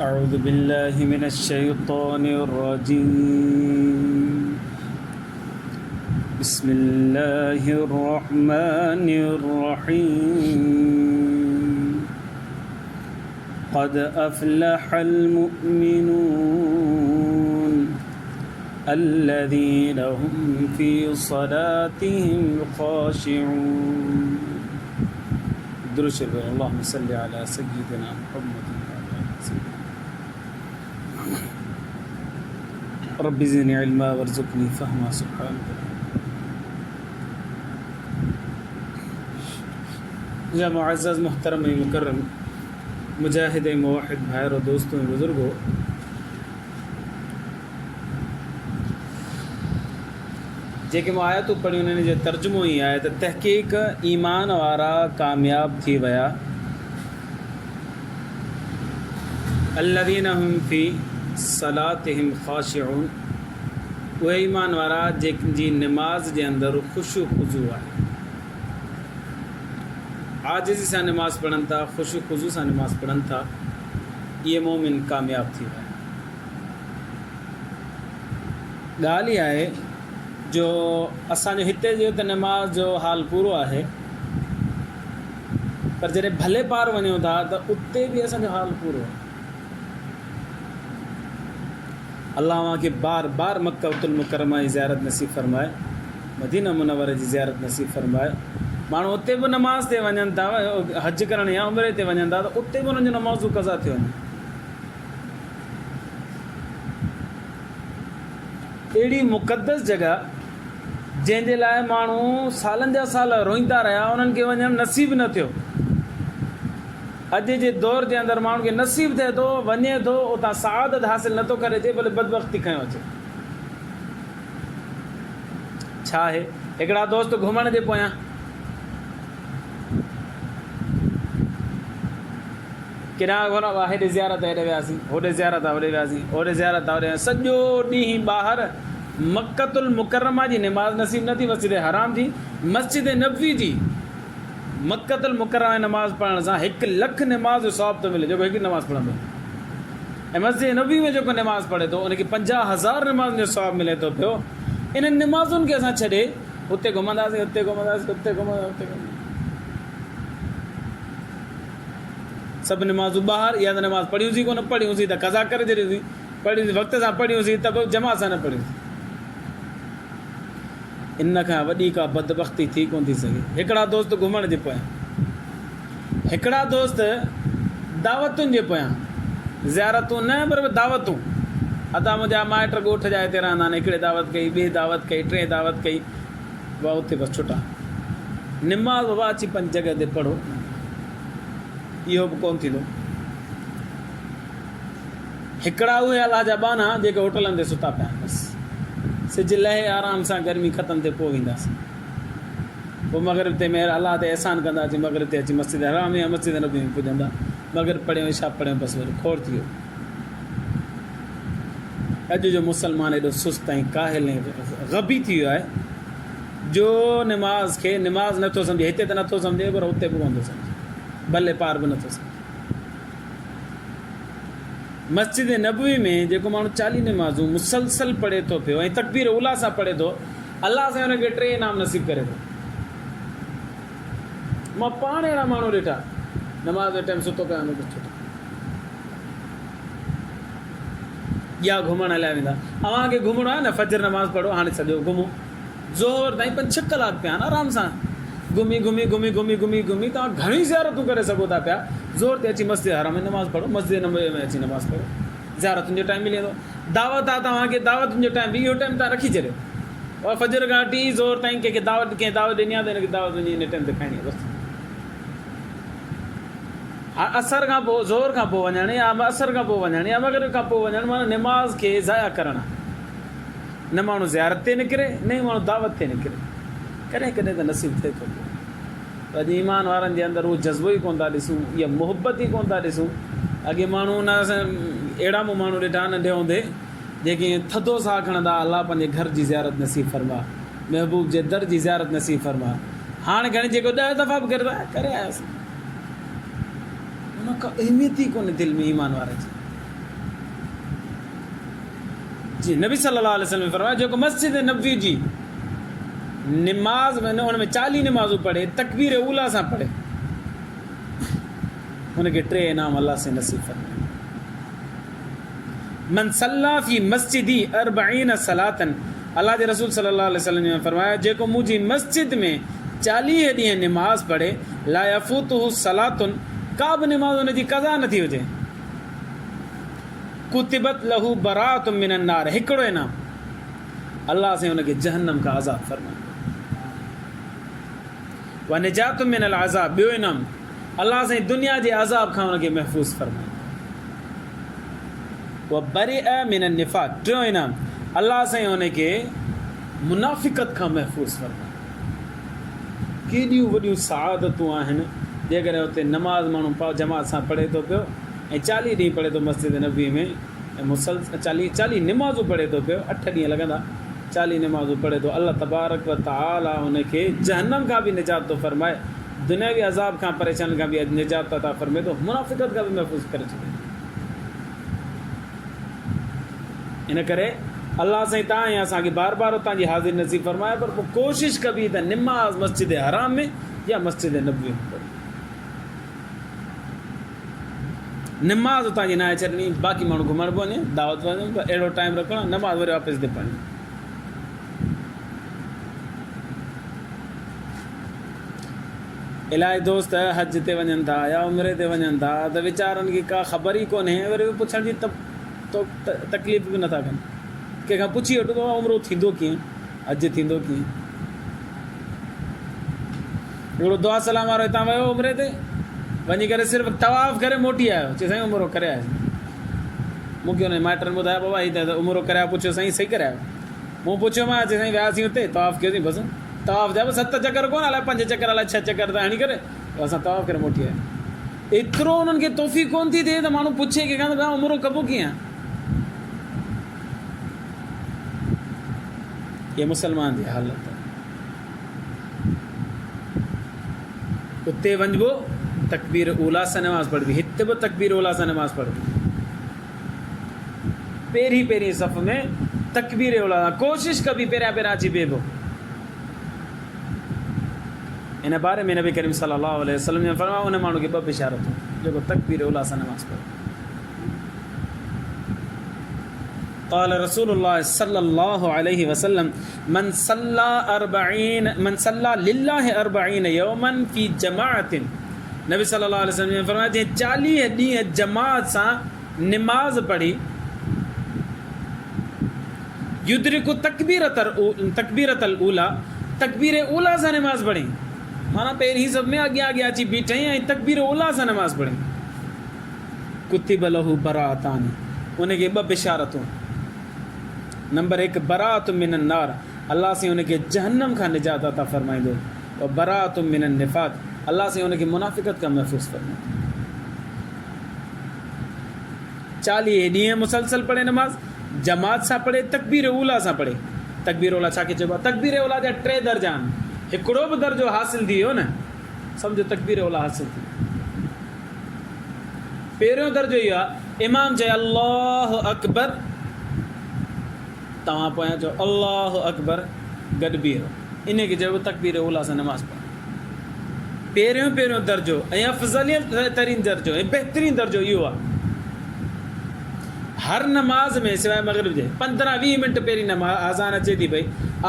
أعوذ بالله من الشيطان الرجيم بسم الله الرحمن الرحيم قد أفلح المؤمنون الذين هم في صلاتهم خاشعون درش اللهم صل على سيدنا محمد رب زدني علما وارزقني فهما سبحانك या मुअज़्ज़ज़ मुहतरम मुकर्रम मुजाहिद मुवहिद भाइयों दोस्तों बुज़ुर्गों, जेके मां आयतूं पढ़ियूं उन्हनि जो तर्जुमो ई आहे त तहक़ीक़ ईमान वारा कामयाब थी विया। अल्लज़ीना हुम फ़ी सलातिहिम ख़ाशिऊन, उहे ईमान वारा जंहिंजी नमाज़ जे अंदरि ख़ुशू ख़ुज़ू आहे, आजिज़ी सां नमाज़ पढ़नि था, ख़ुशू ख़ुज़ू सां नमाज़ पढ़नि था, इहे मोमिन कामयाब थी विया। ॻाल्हि इहा आहे जो असांजो हिते जो त नमाज़ जो हाल पूरो आहे, पर जॾहिं भले पार वञूं था त उते बि असांजो हाल पूरो आहे। अल्लाह खे बार बार मक्कतुल मुकरमा जी ज़ियारत नसीब फरमाए, मदीना मुनव्वरा जी ज़ियारत नसीब फरमाए। माण्हू उते बि नमाज़ ते वञनि था, हज करण या उमिरे ते वञनि था, त उते बि उन्हनि जो नमाज़ूं क़ज़ा थी वञनि। अहिड़ी मुक़दस जॻह जंहिंजे लाइ माण्हू सालनि जा साल रोईंदा रहिया, उन्हनि खे वञणु नसीब न थियो। अॼु जे दौर जे अंदरि माण्हू खे नसीब थिए थो, वञे थो, उतां सआदत हासिल नथो करे अचे, भले बदबख़्ती खयों अचे। छा आहे, हिकिड़ा दोस्त घुमण जे पोयां किरां घुरा हेॾे ज़ियारत हेॾे वियासीं, होॾे ज़ियारत होॾे वियासीं, होॾे ज़ियारत होॾे, सॼो ॾींहुं ॿाहिरि मक्कतुल मुकरमा जी नमाज़ नसीब न थी, मस्जिद हराम जी, मस्जिद नबवी जी, मक्कतुल मुकरमा जी नमाज़ पढ़ण सां 1 लख नमाज़ जो सवाब थो मिले जेको हिकु नमाज़ पढ़ंदो। ऐं मस्जिद नबवी में जेको नमाज़ पढ़े थो उनखे 50,000 नमाज़ जो सवाब मिले थो पियो। इन्हनि नमाज़ुनि खे असां छॾे हुते घुमंदासीं, हुते घुमंदासीं, हुते घुमंदासीं, हुते घुमंदासीं, सभु नमाज़ूं ॿाहिरि। इहा त नमाज़ पढ़ियूंसीं कोन, पढ़ियूंसीं त क़ज़ा करे छॾियूंसीं, पढ़ियूंसीं वक़्त सां पढ़ियूंसीं त पोइ जमा सां न पढ़ियूंसीं। इन खां वॾी का बदबख़्ती थी कोन थी सघे। हिकिड़ा दोस्त घुमण जे पोयां, हिकिड़ा दोस्त दावतुनि जे पोयां, ज़ियारतूं न पर दावतूं। अदा मुंहिंजा माइट ॻोठ जा हिते रहंदा आहिनि, हिकिड़े दावत कई, ॿिए दावत कई, टे दावत कई, वाह उते बसि छुटा। निमाज़ बाबा अची 5 जॻह ते पढ़ो, इहो बि कोन थींदो। हिकिड़ा उहे अलाह जा बाना जेके होटलनि ते सुता पिया आहिनि, बसि सिज लहे आराम सां, गर्मी ख़तमु थिए पोइ वेंदासीं, पोइ मग़रिब ते महिर अलाह ते अहसान कंदासीं, मग़रिब ते अची मस्जिद हराम या मस्जिद नबी में पुॼंदा, मग़रिब पढ़ियो इशा पढ़ियो, बसि वरी खोड़ थी वियो। अॼु जो मुस्लमान एॾो सुस्त ऐं काहिल ऐं ग़बी थी वियो आहे जो नमाज़ खे नमाज़ नथो सम्झे। हिते त नथो सम्झे पर हुते बि कोन थो सम्झे, भले पार बि नथो सम्झे। मस्जिद नबवी में जेको माण्हू 40 नमाज़ूं मुसलसल पढ़े थो पियो ऐं तकबीर उला सां पढ़े थो, अलाह सां हुनखे 3 इनाम नसीब करे थो। मां पाण अहिड़ा माण्हू ॾिठा, नमाज़ जे टाइम सुतो पिया वञे छुटो, या घुमण लाइ वेंदा। अव्हांखे घुमणो आहे न, फजर नमाज़ पढ़ो, हाणे सॼो घुमो ज़ोर ताईं 5-6 कलाक पिया आहिनि आराम सां घुमी घुमी घुमी घुमी घुमी घुमी तव्हां घणी ज़ियारतूं करे सघो था पिया। ज़ोर ते अची मस्जिद हराम में नमाज़ पढ़ो, मस्जिद नबवी में अची नमाज़ पढ़ो, ज़ियारतुनि जो टाइम मिली वेंदो। दावत आहे तव्हांखे, दावतुनि जो टाइम बि इहो टाइम तव्हां रखी छॾियो, और फजर खां वठी ज़ोर ताईं कंहिंखे दावत ॾिनी आहे त हिनखे दावत वञी हिन टाइम ते खाइणी आहे बसि। असर खां पोइ, ज़ोर खां पोइ वञणु, या असर खां पोइ वञणु, या मग़रिब खां पोइ वञणु, माना नमाज़ खे ज़ाया करणु। न माण्हू ज़ियारत ते निकिरे, न माण्हू दावत ते निकिरे, कॾहिं कॾहिं त नसीब थिए थो। अॼु ईमान वारनि जे अंदरि उहो जज़्बो ई कोन था ॾिसूं, इहा मुहबत ई कोन था ॾिसूं। अॻे माण्हू न अहिड़ा माण्हू ॾिठा नंढे हूंदे जेके थधो साह खणंदा, अलाह पंहिंजे घर जी ज़ियारत नसीब फरमा, महबूब जे दर जी ज़ियारत नसीब फरमा। हाणे घणी जेको 10 दफ़ा बि करे आयासीं, उन खां अहमियत ई कोन्हे दिलि में ईमान वारे जी। जी नबी सल्लल्लाहु अलैहि वसल्लम फरमाया जो मस्जिद नबवी जी नमाज में उनमें 40 नमाज़ूं पढ़े तकबीर ऊला सां पढ़े उनके 3 इनाम अल्लाह से नसीब फरमाए। मन सल्ला फी मस्जिदी 40 सलातन अल्लाह के रसूल सल्लल्लाहु अलैहि वसल्लम ने फरमाया जेको मुझी मस्जिद में 40 ॾींहं नमाज पढ़े ला यफूतुहु सलातुन का बि नमाज उन जी कज़ा न थी हुजे कुतिबत लहू बरात मिनन नार हिकिड़ो इनाम अल्लाह से उनके जहन्नम का आज़ाब फरमाए व निजात मिनल आज़ाब ॿियो इनाम अल्लाह से दुनिया जे आज़ाब खां उनके महफूज़ फरमाए व बरिअ मिनन निफाक़ टियों इनाम अल्लाह से उनके मुनाफ़िक़त खां महफूज़ फरमाए। केॾियूं वॾियूं सआदतूं आहिनि जेकॾहिं हुते नमाज़ माण्हू पाव जमात सां पढ़े थो पियो ऐं 40 ॾींहं पढ़े थो मस्जिद नबी में ऐं मुसलसल 40 नमाज़ूं पढ़े थो पियो 8 ॾींहं लॻंदा 40 नमाज़ूं पढ़े थो अल्लाह तबारक व तआला उनखे जहन्नम खां बि निजात थो फरमाए दुनियावी अज़ाब खां परेशान खां बि निजात था फरमाए थो मुनाफ़िक़त खां बि महफ़ूज़ करे छॾे। इन करे अल्लाह साईं तव्हां ऐं असांखे बार बार उतां जी हाज़िर नसीब फरमाए पर पोइ कोशिशि कबी त नमाज़ मस्जिद हराम में या मस्जिद नबवी में पढ़ी नमाज़ उतां जी न आहे छॾणी बाक़ी माण्हू घुमण पियो वञे दावत वञे अहिड़ो टाइम रखणो नमाज़ वरी वापसि ते पढ़णी। इलाही दोस्त हज ते वञनि था या उमिरे ते वञनि था त वीचारनि खे का ख़बर ई कोन्हे वरी पुछण जी तकलीफ़ बि नथा कनि कंहिंखां पुछी वठो त उमिरो थींदो कीअं हज थींदो कीअं हिकिड़ो दुआ सलाम वारो हितां वियो उमिरे ते वञी करे सिर्फ़ु तवाफ़ करे मोटी आयो चई साईं उमिरो करे आयो मूंखे हुन माइटनि ॿुधायो बाबा हीअ त उमिरो करे आयो पुछियो साईं सही करे आयो मूं पुछियो मां चई साईं वियासीं हुते तवाफ़ कयोसीं बसि तवाफ़ जा बि 7 चकर कोन अलाए 5 चकर अलाए 6 चकर त हणी करे असां तवाफ़ करे मोटी आया एतिरो उन्हनि खे तौफ़ीक़ कोन थी थिए त माण्हू पुछे कंहिंखां त उमिरो कबो कीअं ये मुसलमान जी हालत उते वञिबो तकबीर ओला सां नमाज़ पढ़बी हिते बि तकबीर ओला सां नमाज़ पढ़बी पहिरीं सफ़ में तकबीर ओला कोशिशि कबी पहिरियां अची बीहबो। इन बारे में नबी करीम सल्लल्लाहु अलैहि वसल्लम ने फरमाया उन माण्हू खे 2 बिशारतूं जेको तकबीर ओला सां नमाज़ पढ़े। क़ाल रसूलुल्लाह सल्लल्लाहु अलैहि वसल्लम मन सल्ला लिल्लाहि 40 यौमन फी जमाअतिन नबी सल्लल्लाहु अलैहि वसल्लम ने फरमाया जे 40 ॾींहं जमात सां नमाज़ पढ़ी युद्रिकु तकबीरतल ऊला तकबीर ओला सां नमाज़ पढ़ी माना पहिरीं सभ में अॻियां अची बीठई ऐं तकबीर ओला सां नमाज़ पढ़ी कुतिब लहू बरातानी उनखे 2 बिशारतूं नंबर 1 बरात मिनन नार अल्लाह से उनखे जहन्नम खां निजात अता फरमाईंदो और बरात मिनन निफाक़ अल्लाह से उनखे मुनाफ़िक़त खां महफ़ूज़ फरमाईंदो। 40 ॾींहं मुसलसल पढ़े नमाज़ जमात सां पढ़े तकबीर ओला सां पढ़े तकबीर ओला छा खे चइबो आहे तकबीर ओला जा 3 दर्जा आहिनि हिकिड़ो बि दर्जो हासिल थी वियो न सम्झो तकबीर ओला हासिल थी पहिरियों दर्जो इहो आहे इमाम चए अल्लाहु अकबर तव्हां पोयां चओ अल्लाहु अकबर गॾु बीहो इनखे चइबो तकबीर ओला सां नमाज़ पढ़ो पहिरियों दर्जो ऐं अफ़ज़लियत तरीन दर्जो ऐं बहितरीन दर्जो इहो आहे हर नमाज़ में सवाइ मग़रिब जे 15-20 मिंट पहिरीं नमाज़ आज़ान अचे थी पई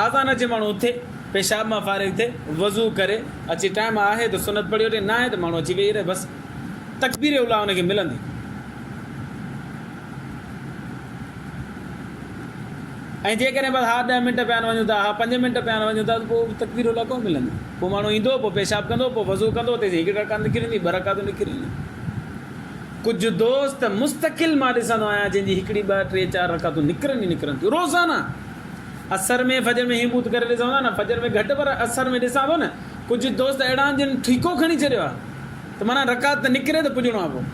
आज़ान अचे माण्हू उथे पेशाब मां फारिग थिए वज़ू करे अची टाइम आहे त सुनत पढ़ी वठे न आहे त माण्हू अची वेही रहे बसि तकबीर ओला हुनखे मिलंदी ऐं जेकॾहिं बसि 10 मिंट पिया वञूं था 5 मिंट पिया वञूं था त पोइ तकबीर ओला कोन मिलंदी पोइ माण्हू ईंदो पोइ पेशाब कंदो पोइ वज़ू कंदो त हिकु रकात निकिरी वेंदी 2 रकातूं निकिरी वेंदियूं। कुझु दोस्त मुस्तक़िल मां ॾिसंदो आहियां जंहिंजी 1 2 3 4 रकातूं निकिरनि थियूं रोज़ाना असर में फजर में हीअं बूत करे ॾिसूं था न फजर में घटि पर असर में ॾिसां थो न कुझु दोस्त अहिड़ा आहिनि जिन ठीको खणी छॾियो आहे त माना रकात त निकिरे त पुॼणो आहे पोइ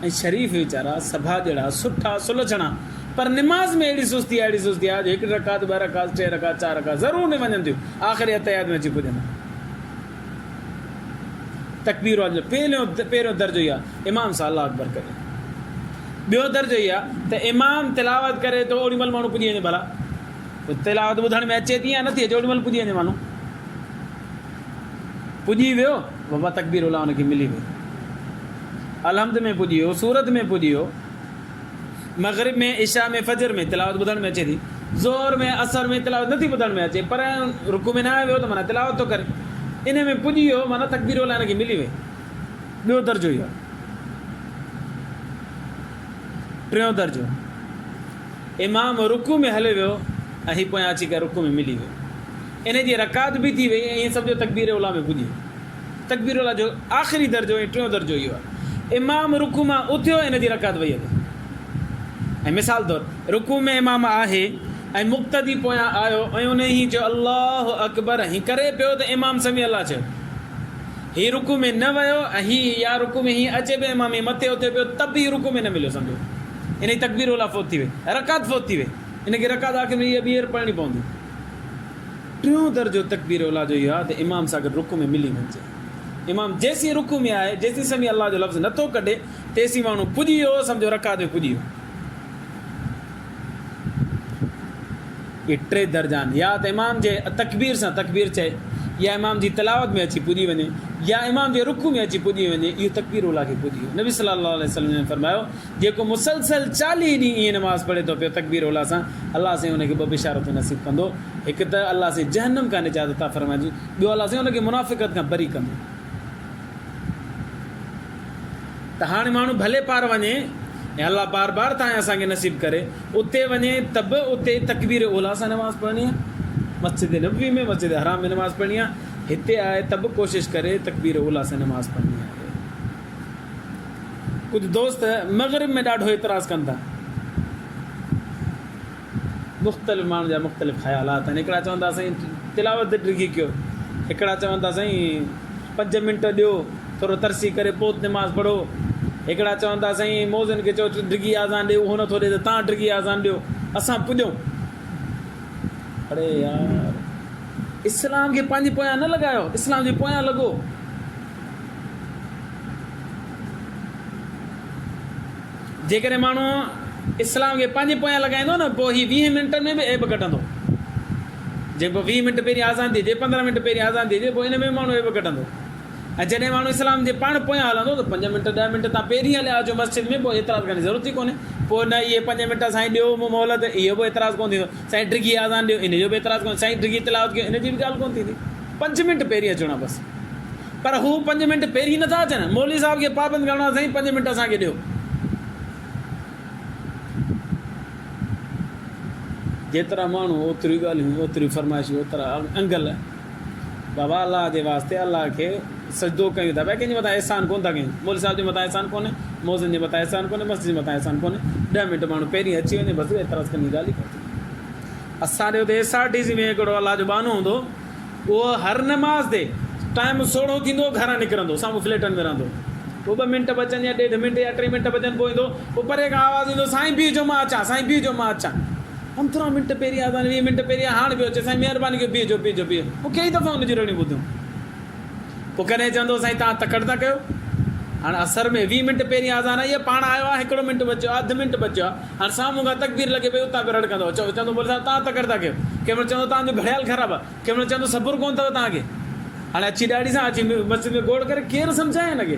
ऐं शरीफ़ वीचारा सभा जहिड़ा सुठा सुलझणा पर निमाज़ में अहिड़ी सुस्ती आहे जो 1 रकात 2 रकात 3 रकात 4 रकात ज़रूरु न वञनि थियूं आख़िरी हयात में अची पुॼंदा तकबीर वारो पहिरियों दर्जो इहो आहे इमाम सां अल्लाह अकबर करे ॿियो दर्जो ई आहे त इमाम तिलावत करे त ओॾी महिल माण्हू पुॼी वञे भला, तिलावत ॿुधण में अचे थी या नथी अचे, ओॾी महिल पुॼी वञे माण्हू, पुॼी वियो बाबा तकबीर उला हुनखे मिली वई, अलहम्द में पुॼी वियो, सूरत में पुॼी वियो, मग़रिब में, इशा में, फजर में तिलावत ॿुधण में अचे थी, ज़ोर में, असर में तिलावत नथी ॿुधण में अचे, पर रुकू में न आयो वियो त माना तिलावत थो करे, इन में पुॼी वियो माना तकबीर उला हिनखे मिली वई। ॿियो दर्जो इहो आहे। टियों दर्जो, इमाम रुकू में हले वियो ऐं हीउ पोयां अची करे रुकू में मिली वियो, इन जी रकात बि थी वई ऐं ईअं सम्झो तकबीर उला में पुॼी वियो। तकबीर उला जो आख़िरी दर्जो ऐं टियों दर्जो इहो आहे, इमाम रुकू मां उथियो इन जी रकात वई हले। ऐं मिसाल तौरु रुकू में इमाम आहे ऐं मुक़्तदी पोयां आयो ऐं उन ई चयो अल्लाहु अकबर, हीअ करे पियो त इमाम समी अल्लाह चयो, हीअ रुकू में न वियो ऐं हीअ या रुकू में हीअं अचे पियो इमाम मथे उथे पियो त बि रुकू में न मिलियो, सम्झो इन जी तकबीर उला फोत थी वई, रकात फोत थी वई, इनखे रकात आख़िर में इहा ॿीहर पढ़णी पवंदी। टियों दर्जो तकबीर उला जो इहो आहे त इमाम सां गॾु रुकू में मिली वञिजे। इमाम जेसीं रुकू में आहे, जेसीं समी अल्लाह जो लफ़्ज़ नथो कढे तेसीं माण्हू पुॼी वियो, सम्झो रकात में पुॼी वियो। इहे टे दर्जा आहिनि, या त इमाम जे तकबीर सां तकबीर चए, या इमाम जी तिलावत में अची पुॼी वञे, या इमाम जे रुकू में अची पुॼी वञे, इहो तकबीर उला खे पुॼी वियो। नबी सल्लल्लाहु अलैहि वसल्लम ने फरमायो जेको मुसलसल 40 ॾींहं ईअं नमाज़ पढ़े थो पियो तकबीर उला सां, अलाह साईं हुनखे ॿ बिशारतूं नसीब कंदो, हिकु त अलाह साईं जहन्नम खां निजात अता फरमाइजी, ॿियो अलाह साईं हुनखे मुनाफ़िक़त खां बरी कंदो। त हाणे माण्हू भले पार वञे ऐं अलाह बार बार तव्हां असांखे नसीब करे उते वञे त बि उते तकबीर उला सां नमाज़ पढ़णी आहे, मस्जिद नबवी में, मस्जिद हराम में नमाज़ पढ़णी आहे, हिते आहे त बि कोशिशि करे तकबीर उला सां नमाज़ पढ़णी आहे। कुझु दोस्त मग़रिब में ॾाढो एतिराज़ कनि था, मुख़्तलिफ़ माण्हुनि जा मुख़्तलिफ़ ख़्यालात आहिनि, हिकिड़ा चवंदा साईं तिलावत डिघी कयो, हिकिड़ा चवंदा साईं 5 मिंट ॾियो थोरो तरसी करे पोइ नमाज़ पढ़ो, हिकिड़ा चवंदा साईं मौज़नि खे चओ डिघी आज़ान ॾियो, उहो नथो ॾिए त तव्हां डिघी आज़ान ॾियो असां पुॼूं। अड़े यार, इस्लाम खे पंहिंजे पोयां न लॻायो, इस्लाम जे पोयां लॻो। जेकॾहिं माण्हू इस्लाम खे पंहिंजे पोयां लॻाईंदो न पोइ हीअ 20 मिंटनि में बि ऐब कढंदो, जेको 20 मिंट पहिरीं आज़ान थी अचे, 15 मिंट पहिरीं आज़ान थी अचे, पोइ इन में माण्हू ऐब कढंदो। ऐं जॾहिं माण्हू इस्लाम जे पाण पोयां हलंदो त 5 मिंट 10 मिंट तव्हां पहिरीं हलिया अचो मस्जिद में, पोइ एतिराज़ करण जी ज़रूरत ई कोन्हे। पोइ न इहे 5 मिंट साईं ॾियो मूं मोहलत, इहो बि एतिराज़ कोन्ह थींदो, साईं डिघी आज़ान ॾियो इन जो बि एतिराज़ कोन्हे, साईं डिघी तिलावत कयो इन जी बि ॻाल्हि कोन्ह थींदी। 5 मिंट पहिरीं अचणो आहे बसि, पर हू 5 मिंट पहिरीं नथा अचनि, मौलवी साहिब खे पाबंद करणो आहे, साईं 5 मिंट असांखे ॾियो। जेतिरा माण्हू ओतिरियूं ॻाल्हियूं, ओतिरियूं फरमाइशूं, ओतिरा अंगल। बाबा अलाह जे वास्ते अलाह खे सजदो कयूं था पिया, कंहिंजे मथां अहसान कोन्ह था कयूं, मौलवी साहिब जे मथां अहसान कोन्हे, मौज़नि जे मथां अहसान कोन्हे, मस्जिद जे मथां अहसान कोन्हे, 10 मिंट माण्हू पहिरीं अची वञे बसि, एतिराज़ करणी ॻाल्हि ई कोन्हे। असांजे हुते SRTC में हिकिड़ो अलाह जो बानो हूंदो, उहो हर नमाज़ ते टाइम सोढ़ो थींदो, घरां निकिरंदो, साम्हूं फ्लैटनि में रहंदो, पोइ 2 मिंट बचनि या 1.5 मिंट या 3 मिंट बचनि, पोइ ईंदो, पोइ परे खां आवाज़ ईंदो साईं बीहजो मां अचां, साईं बीहजो मां अचां। 15 मिंट पहिरीं आज़ान, 20 मिंट पहिरीं हाणे पियो अचे, साईं महिरबानी कयो बीहजो बीहजो बीहजो। पोइ कई दफ़ा हुनजी रणी ॿुधियूं, पोइ कॾहिं चवंदो साईं तव्हां तकड़ था कयो, हाणे असर में 20 मिंट पहिरीं आज़ान आहे, इहा पाण आयो आहे, 1 मिंट बचियो आहे, 1/2 मिंट बचियो आहे, हाणे साम्हूं खां तकबीर लॻे पई, उतां बि रड़कंदो, चवंदो बोले साहिब तव्हां तकड़ था कयो, कंहिं महिल चवंदो तव्हांजो घड़ियाल ख़राबु आहे, कंहिं महिल चवंदो सबुरु कोन्ह अथव तव्हांखे, हाणे अची ॾाढी सां अची मस्जिद में गोड़ करे केरु सम्झाए हिनखे।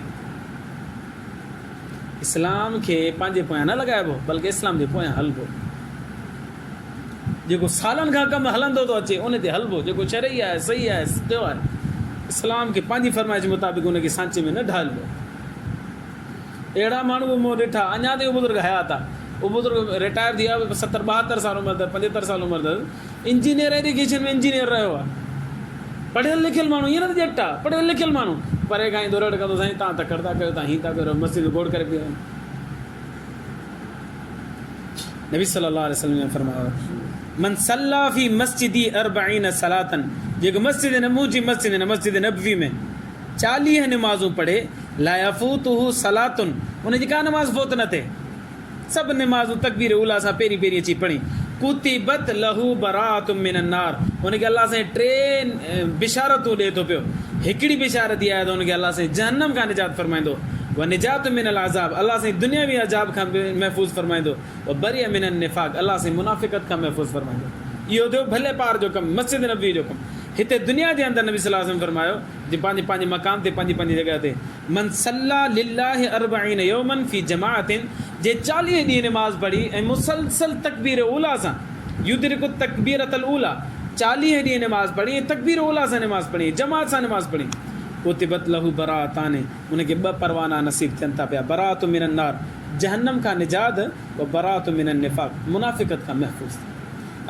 इस्लाम खे पंहिंजे पोयां न लॻाइबो, बल्कि इस्लाम जे पोयां हलबो, जेको सालनि खां कमु हलंदो थो अचे उन ते हलबो, जेको शरई आहे, सही आहे, सिधो आहे, इस्लाम खे पंहिंजी फरमाइश मुताबिक़ उनखे सांचे में न ढालबो। अहिड़ा माण्हू बि मूं ॾिठा, अञा ताईं उहो बुज़ुर्ग हयात आहे, उहो बुज़ुर्ग रिटायर थी वियो आहे, 70-72 साल उमिरि अथसि, 75 साल उमिरि अथसि, इंजीनियर एजुकेशन में इंजीनियर रहियो आहे, पढ़ियल लिखियल माण्हू, ईअं न त ॼट आहे, पढ़ियल लिखियल माण्हू, परे खां ईंदो रड़ कंदो साईं तव्हां तकड़ था कयो, तव्हां हीअं था कयो, मस्जिद में गोड़ करे पियो। नबी सल्लल्लाहु अलैहि वसल्लम ने फरमायो मन सल्ला फी मस्जिदी 40 सलातन, जेको मस्जिद नबवी में 40 नमाज़ूं पढ़े, ला यफूतुहु सलातुन, उनजी का नमाज़ फोत न थिए, सभु नमाज़ूं तकबीर उला सां पहिरीं पहिरीं अची पढ़ी, कुतिबत लहू बराअतुम मिनन नार, उनखे अल्लाह साईं 3 बिशारतूं ॾिए थो पियो हिकिड़ी बिशारत इहा आहे त हुनखे अलाह साईं जहन्नम खां निजात फरमाईंदो व निजात मिनल अज़ाब अलाह साईं दुनियावी अज़ाब खां महफ़ूज़ फरमाईंदो व बरी मिनन निफ़ाक़ अलाह साईं मुनाफ़िक़त खां महफ़ूज़ फरमाईंदो। इहो थियो भले पार जो कमु मस्जिद नबी जो कमु। हिते दुनिया जे अंदरि नबी सल्लल्लाहु अलैहि वसल्लम फरमायो जे पंहिंजे पंहिंजे मक़ाम ते पंहिंजी जॻह ते मन सल्ला लिल्लाहि अर्बईन यौमन फ़ी जमाअतिन जे 40 ॾींहं निमाज़ पढ़ी ऐं मुसलसल तकबीर उला सां युदरिकु तकबीरतल उला 40 ॾींहं निमाज़ पढ़ी ऐं तकबीर उला सां निमाज़ पढ़ी जमात सां निमाज़ पढ़ी कुतिबत लहू बराअताने उनखे 2 परवाना नसीब थियनि था पिया बराअतु मिनन नार जहन्नम खां निजात व बराअतु मिनन निफ़ाक़ मुनाफ़िक़त खां महफ़ूज़।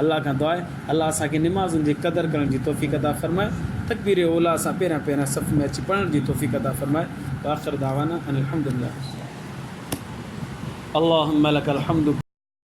अल्लाह खां दुआ आहे अल्लाह असांखे निमाज़ुनि जी क़दुरु करण जी तौफ़ीक़ अता फ़रमाए तकबीर उला सां पहिरियां सफ़ में अची पढ़ण जी तौफ़ीक़ अता फ़रमाए। आख़िर दावाना अनिल हम्दुलिल्लाह अल्लाहुम्मा लकल हम्दु।